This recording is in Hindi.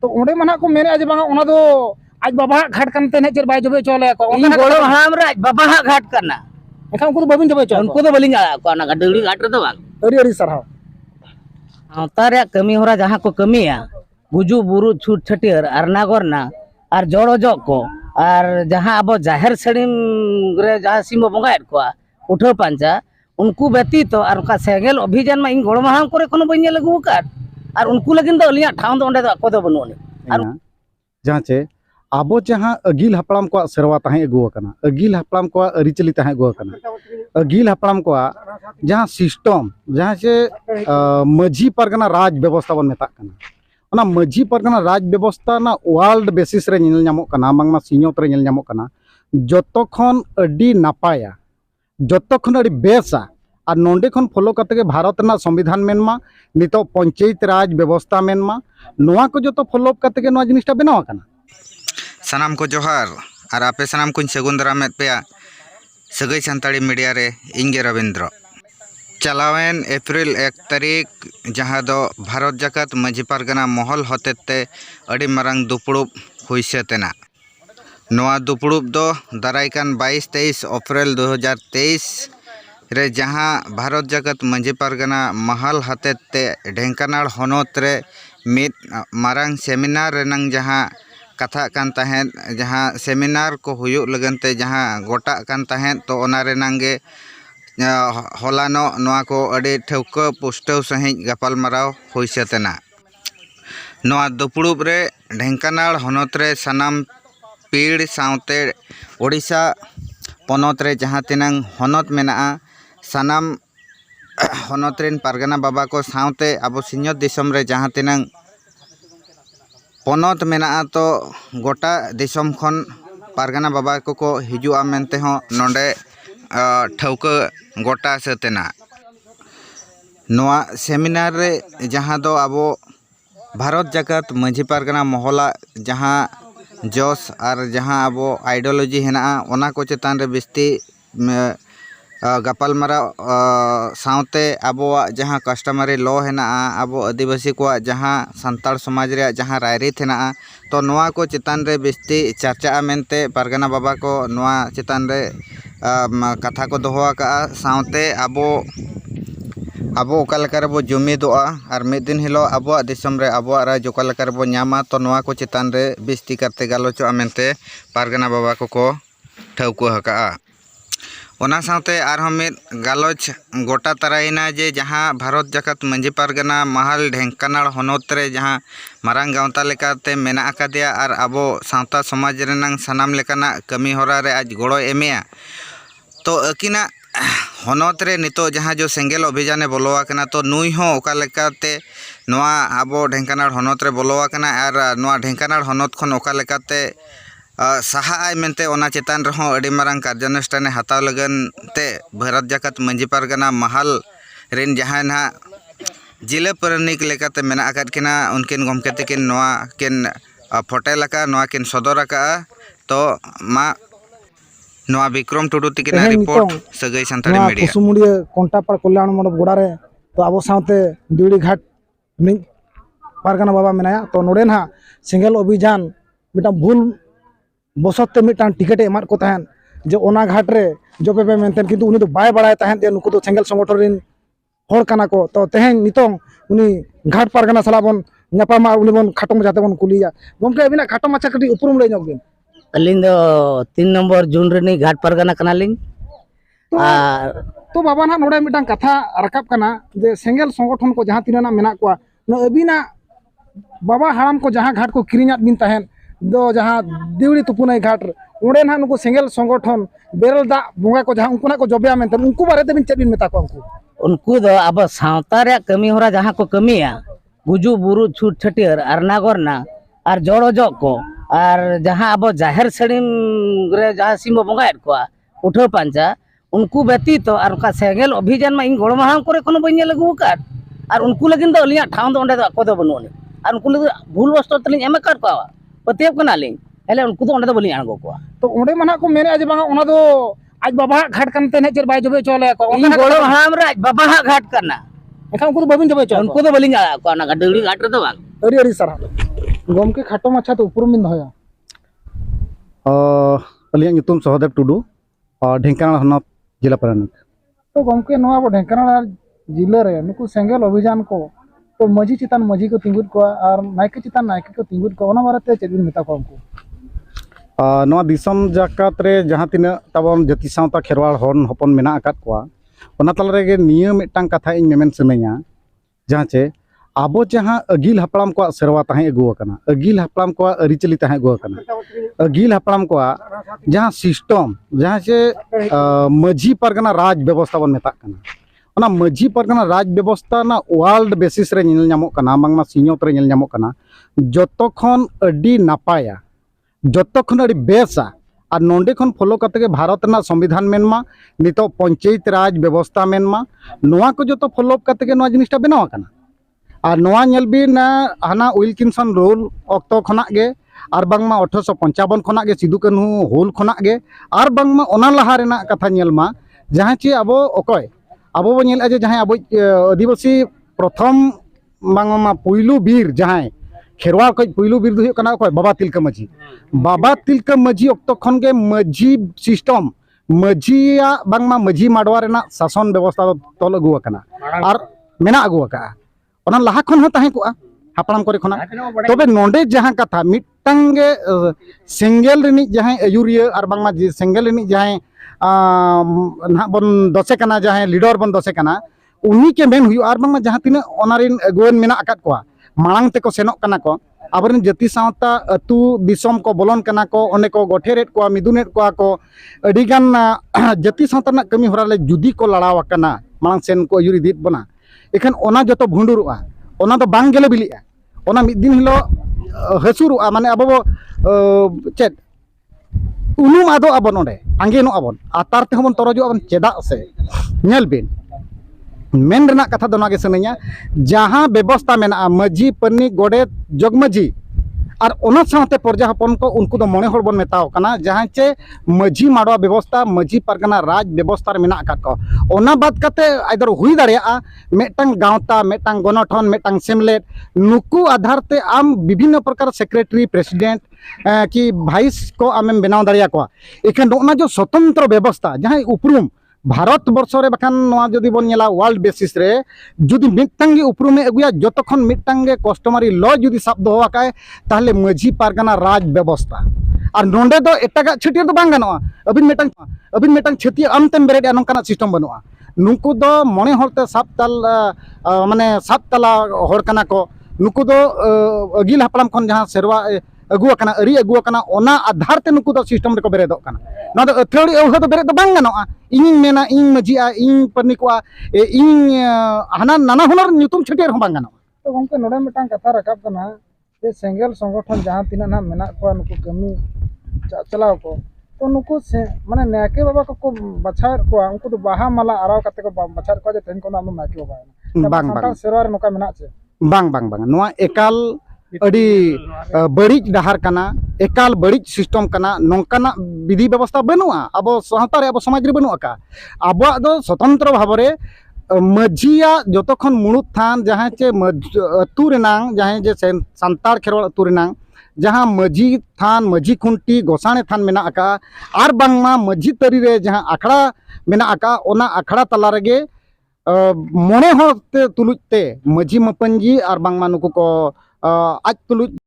तो उन्हें मना को मेरे आज बांगा उन्हें तो आज बाबा घाट करते हैं चेर बाय जबे चले को इन गोड़ो हाम रे आज बाबा घाट करना एखा उनको तो बाबिन जबे चले उनको तो बलिंग आला को ना गडड़ी घाट रे तो बांग अड़ी अड़ी सरहाव सावता कमी होरा जहाँ को कमिया गुजु बुरु छूट छटियर और नागरना और जड़ो जग को और जहाँ अब जाहिर सड़ीम रे जहाँ सिम बंगाएड को उठो पांचा उनको व्यतीत और उनका सेंगेल अभियान में इन गोड़ महाम करे कोनो बइन लगू काट और उनको लगिन तो अलिया ठाव तो ओंडे तो अको दो बनुनी जहाँ चे आबो जहाँ अगिल हपड़ाम को सेरवा ताहें अगुआ कना अगिल हपड़ाम को अरिचली ताहें अगुआ कना अगिल हपड़ाम को जहाँ सिस्टम जहाँ से मझी परगना राज व्यवस्था बन मेता कना ओना मझी परगना राज व्यवस्था ना वर्ल्ड बेसिस रे नेल ᱧᱟᱢᱚᱜ कना बांगमा सिñोत रे नेल ᱧᱟᱢᱚᱜ कना जतो खन अडी नापाया जतो खन अडी बेसा और नोंडे खन फॉलो करते के भारत ना संविधान मेनमा नितो पंचायत राज व्यवस्था मेनमा नोआ को जतो फॉलो करते के नोआ जिनिसटा बनावा कना सानाम को जोहार और आपे सानाम को सगुन दारामेद पे सगई सानताड़ी मीडिया रे इंगे रविंद्र चलावेन अप्रैल 1 तारीख जहाँ दो भारत जाकत माझी पारगना महल हतेते अड़ी मारांग दुपुड़ुब हुईसेतेना नोआ दुपुड़ुब दो दारायकान 22-23 अप्रैल 2023 रे जहाँ भारत जाकत माझी पारगना महल हतेते ढेंकानाल हनोत रे मिद मारांग सेमिनार रेनांग जहाँ कथा कान तहें जहाँ सेमिनार को हुयुग लगनते जहाँ गोटा कान तहें तो ओना रेनांगे हलानो नोआ को अड़ी ठौका पुष्टव सही गपाल मराव हुईसेतेना नोआ दुपुड़ुब रे ढेंकानाल हनोत रे सनाम पीड़ सावते ओडिशा पनोत रे जहाँ तिनांग हनोत मेना सनाम हनोत रेन पारगना बाबा को सावते अब सिñoत दिसम रे जहाँ तिनांग पनोत मेना तो गोटा दिसम खन पारगना बाबा को हिजुआ मेनते हो नोंडे ठौका गोटा सतेना नोआ सेमिनार रे जहाँ दो अब भारत जाकत माझी पारगना महला जहाँ जोश और जहाँ अब आइडियोलॉजी हेना ओना को चेतान रे बिस्ती गपाल मारा सावते आबोआ जहाँ कस्टमरी लॉ हेना अब आदिवासी को जहाँ संताल समाज रे जहाँ रायरीत हेना तो नोआ को चेतान रे बिस्ती चर्चा मेनते पारगना बाबा को नोआ चेतान रे कथा को दोहो का सावते आबो आबो ओकालेकार बो जुमिदोआ और मिद दिन हिलो आबो दिसम रे आबो राज ओकालेकार बो ᱧᱟᱢᱟ तो नोआ को चेतान रे बिस्ती करते गालोचो मेनते पारगना बाबा को ठौको हका ओना सावते आरहम मिद गालोच गोटा तराइना जे जहाँ भारत जाकत माझी पारगना महल ढेंकानाल हनोत रे जहाँ मारांग गावता लेकाते मेना आकादिया और आबो सावता समाज रेनांग सनाम लेकाना कमी होरा रे आज गोड़ो एमेया तो अकिना हनोत रे नितो जहाँ जो सेंगेल अभियाने बोलोवा कना तो नुई हो ओका लेकाते नोआ आबो ढेंकानाल हनोत रे बोलोवा कना और नोआ ढेंकानाल हनोत खन ओका लेकाते सहा मेनते ओना चेतान रहो अड़ी मारांग कार्यानुष्ठाने हताव लगन ते भारत जाकत माझी पारगना महल रेन जहाँ ना जिला परनिक लेकाते मेना आकाद किना उनकिन गमके तकिन नोआ किन फोटेलका नोआ किन सदरका तो मा नोआ विक्रम टुडू तकिना रिपोर्ट सगई सानताड़ी मीडिया कुसुमुड़िया कोंटापाड़ कल्याण मंडप गोड़ा रे तो अब सावते दिड़ी घाट मिद पारगना बाबा मेनाया तो नोडे ना सेंगेल अभियान मिटा भूल बसते मिटान टिकेट एमाद को तहन जे ओना घाट रे जो पे मेनतेन किंतु उनी तो बाय बड़ाय तहन ते नुकु तो सेंगेल संगठन रिन होड़ कना को तो तेहेन नितों उनी घाट पारगना सला बन ᱧᱟᱯᱟᱢᱟ उनी बन खाटो जाते बन कुलिया गमके अबिना खाटो माछा कटी उपरुम ले ᱧᱚᱜ बिन अलिंग 3 नंबर जून रे घाट पारगना कनालिंग तो बाबा ना नोडे मिटान कथा रकाब कना जे सेंगेल संगठन को जहाँ तिना मेना को न अबिना बाबा हाराम को जहाँ घाट को किरिኛत बिन तहन दो जहाँ दिवड़ी तुपुनाई घाट उड़े ना नुको सेंगेल संगठन बेरल दा बोंगा को जहाँ उनको ना को जबया मेनते उनको बारे ते बिन चेक बिन मेता को उनको दो अब सावता रे कमी होरा जहाँ को कमिया गुजु बुरु छूट छटियर और नागरना और जड़ो जग को और जहाँ अब जाहिर सड़ीम रे जहाँ सिम बंगाएड को उठो पांचा उनको व्यतीत और उनका सेंगेल अभियान में इन गोड़ महाम करे कोनो बइन लगू काट और उनको लगिन तो अलिया ठाव तो ओंडे तो अको दो बनुनी और उनको लगे भूल वस्तु तलिंग एम काट को पतेब कनालिंग हेले उनको तो ओंडे तो बलिंग आंगो को तो ओंडे मना को मेने आज बांगा ओना दो आज बाबा घाट करते हैं चेर बाय जबे चले को इन गोड़ो हाम रे आज बाबा घाट करना एखा उनको तो बाबिन जबे चले उनको तो बलिंग आला को ना गडड़ी घाट रे तो बांग अड़ी अड़ी सरहा गोमके खाटो माछा तो उपरुम बिन दहया अलिया nyutum Sahadev Tudu ढेंकानाल हनत जिला पारानिक तो गोमके नवा अब ढेंकानाल जिले रे नुकु सेंगेल अभियान को तो मजी चितान मजी को तिंगुत को और नायके चितान नायके को तिंगुत को ओना बारेते चेद बिन मेता को उनको नवा दिसम जाकात रे जहाँ तिना ताबन जाति सावता खेरवाल हॉर्न हपन मेना आकात कोआ ओना तला रेगे निया मिटटांग कथा इन मेमेन सनैया जहाँ चे आबो जहाँ अगिल हपड़ाम को सेरवा ताहें अगुआ कना अगिल हपड़ाम को अरिचली ताहें अगुआ कना अगिल हपड़ाम को जहाँ सिस्टम जहाँ से मजी परगना राज व्यवस्था बन मेता कना ओना मजी परगना राज व्यवस्था ना वर्ल्ड बेसिस रे नेल ᱧᱟᱢᱚᱜ कना बांगमा सिñot रे नेल ᱧᱟᱢᱚᱜ कना जतो खन अडी नापाया जतो खन अडी बेसा और नोंडे खन फॉलो करते के भारत ना संविधान मेनमा नितो पंचायत राज व्यवस्था मेनमा नोआ को जतो फॉलो करते के नोआ जिनिसटा बनाव कना और नोआ नेल बिन हाना विल्किंसन रूल अक्तो खना गे और बांगमा 1855 खना गे सिदु कान्हू हुल खना गे और बांगमा ओना लहा रेना कथा नेलमा जहाँ चे अबो ओकय अबो बो नेल जे जहाँ अब आदिवासी प्रथम बांगमा पुइलू बीर जहाँ खेरवाल को पुइलू बीर दो कना ओकय बाबा तिलका मजी अक्तो खन गे मजी सिस्टम मजिया बांगमा मजी माडवा रेना शासन व्यवस्था तोल अगुआ कना और मेना अगुआ का ओना लहा खन हो ताहें कोआ हापड़ाम करे खना तबे नोंडे जहाँ कथा मिटटांगे सेंगेल रिनी जहाँ अयुरिया और बांगमा सेंगेल रिनी जहाँ ना बन दसे कना जहाँ लीडर बन दसे कना उन्हीं के मेन हुई और बांगमा जहाँ तीन ओनारिन अगुवन मेना आकात कोआ मांग ते को सेनोक कना को आबरन जाति सावता अतु दिसम को बोलन कना को ओने को गोठेरेट को मिदुनेट को अडिगान जाति सावता ना कमी होरा ले जुदी को लड़ाव कना मांग सेन को अयुरी दीत बना एखन ओना जतो भुंडुरुआ ओना तो बांग गेले बिलिया ओना मिद दिन हिलो हसुरुआ माने अबो चेद उनुम आदो आबन ओंडे आंगेनो आबन आतार ते हमन तरजो आबन चेदा से नेल बिन मेन रना कथा दो नागे सनैया जहाँ व्यवस्था मेना मजी पन्नी गोडेत जगमजी और ओना साथे प्रजा हपन को उनको दो मने हर बन मेताव कना जहाँ चे मजी माडवा व्यवस्था मजी परगना राज व्यवस्था रे मेना आकात को ओना बात कते आइदर हुई दाड़िया मेटांग गांवता मेटांग गणठन मेटांग सेमलेट नुकु आधार ते आम विभिन्न प्रकार सेक्रेटरी प्रेसिडेंट कि भाइस को आमेम बनाव दाड़िया को एखन ओना जो स्वतंत्र व्यवस्था जहाँ उपरुम भारत वर्ष रे बखान नवा जदि बन नेला वर्ल्ड बेसिस रे जुदि मिटटांगे उपरुमे अगुया जतखन मिटटांगे कस्टमरी लॉ जुदि साब दो आकाय ताहले मजी पारगाना राज व्यवस्था और नोंडे दो एटागा छटियर दो बांग गानोआ अबिन मेटांग छतिया आमतेम बेरेड नोंकाना सिस्टम बनुआ नुकु दो मने हरते साब ताल माने साब ताला हर कना को नुकु दो अगिल हपड़ाम खन जहां सेरवा अगुआ कना अरी अगुआ कना ओना आधार ते नुकु दो सिस्टम रे को बेरेदो कना ना दो अथड़ी औह दो बेरेद दो बांग गानोआ इन मेना इन मजिया इन परनी कोआ इन हाना नाना हुनर ᱧᱩᱛᱩᱢ छटियर हो बांग गानोआ तो गोमके नोडे मिटांग कथा रकाब कना जे सेंगेल संगठन जहाँ तीना ना मेना को नुकु कमी चलाव को तो नुकु से माने नायके बाबा को बछार को उनको तो बाहा माला आराव कते को बछार को जे तेन को नाम नायके बाबा बांग बांग सेरवार नोका मेना छे बांग बांग बांग नोआ एकाल अड़ी बड़िज डहार कना एकाल बड़िज सिस्टम कना नोंकाना विधि व्यवस्था बनुआ अब सावता रे अब समाज रे बनुआ का अब दो स्वतंत्र भाव रे मजिया जतखन मुणुत थान जहाँ चे अतु रेनांग जहाँ जे संतार खेरवाल अतु रेनांग जहाँ मजी थान मजी खुंटी गोसाणे थान मेना आका और बांगमा मजी तरी रे जहाँ आखड़ा मेना आका ओना आखड़ा तला रेगे मने होते तुलुजते मजी मपंजी और बांगमा नुकु को आज तुलुज